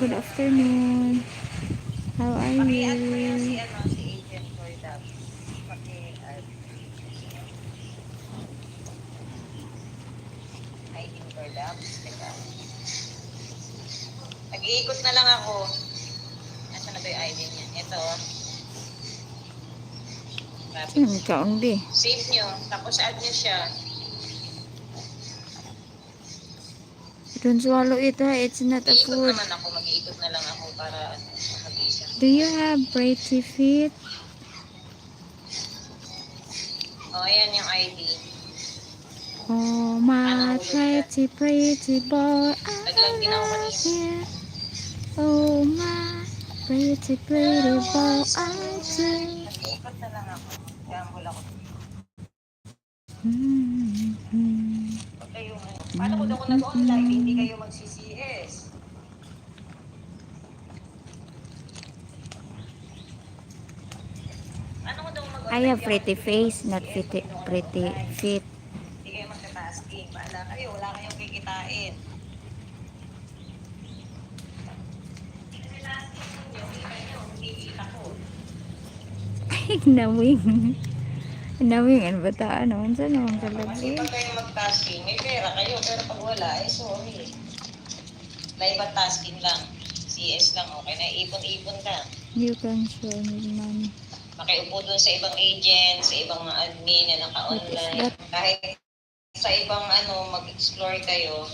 good afternoon. How are Paki-add mo yung you? si Agent Cordab. Paki-add. Agent Cordab. Teka. Nag-iikot na lang ako. Nasaan na ba yung ID niya? Ito. Kaon di. Save nyo. Tapos add nyo siya. Don't swallow it ha. It's not a Iikot food. naman ako. Mag-iikot na lang ako para makabisa. Do you have pretty feet? Ayan yung ID. Oh, my pretty, pretty boy. I Naglag din ako love kanina. you. Oh, my pretty, pretty boy. I do. Nag-iikot na lang ako. Gamble ako. Huwag kayo, paano kung ako nag-online, hindi kayo mag-CCS? Paano kung ako I mag-online, have hindi pretty hindi kayo face, not mag-CCS pretty, pag hindi ako pretty nag-online? feet. Hindi kayo magta-tasking. Bahala kayo, wala kayong kikitain. Kasi tasking ninyo, kita nyo, hindi kita ko. Nawing. Nawing, ano ba ta? Ano? Saan naman Kasi kalagay? pag kayo mag-tasking, may pera kayo, pero pag wala, sorry. Live at tasking lang. CS lang, okay na. Ipon-ipon ka. You can show me money. Makiupo dun sa ibang agent, sa ibang mga admin na What is naka-online. that? Kahit sa ibang mag-explore kayo.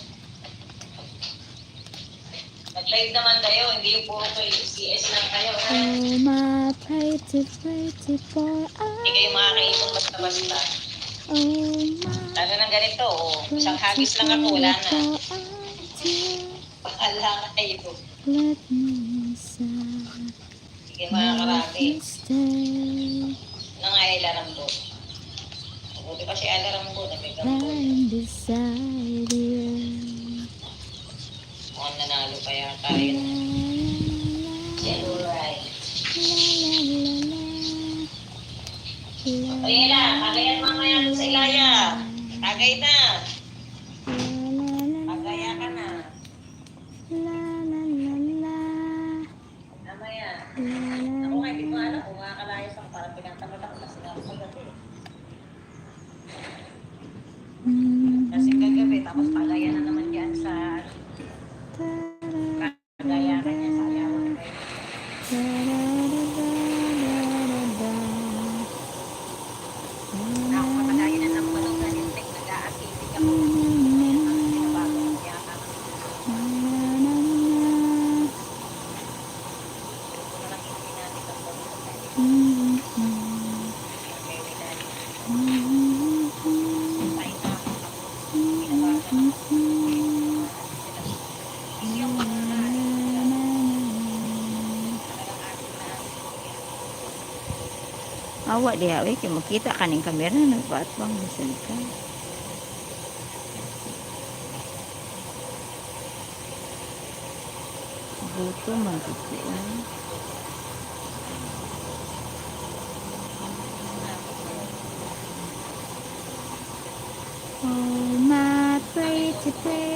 Mag-live naman kayo, hindi yung puro kayo CS lang kayo. Oh, my pretty, pretty boy. Hindi kayo makakaipon basta-basta. Oh, Lalo my ng ganito, isang pretty, hagis lang ako, wala na. pretty boy. Bahala kayo. Let me inside. Hindi kayo Let makakarami. me stay. Nangahilaram ko. Buti pa si Alaram ko, nagkagampo. Lying beside you. Mukhang nanalo pa yata La, yun. la, Si Aluray. la, O Ela, kagayan mamaya dun sa Ilaya. Tagay na. Pagaya ka na. Mamaya. Ako kahit di mo alam kung makakalayas ako para pinatamad ako kasi nga ako kagabi. Kasi kagabi, tapos pagaya na naman yan sa pagaya ka niya sa ayawan kayo. Ako matagaya na ng balong na lintik, nag-aasitig ako. Ayan, ang pinabago ng yata. Ito na lang hindi natin ang balong sa kay Wilali. Tayo na ako tapos pinabago na ako. Hindi ako mananari. Awa diha, we kay makita kaning kamera nagbaatbang bisag ka. Buto man tutuan. Oh, my pretty, pretty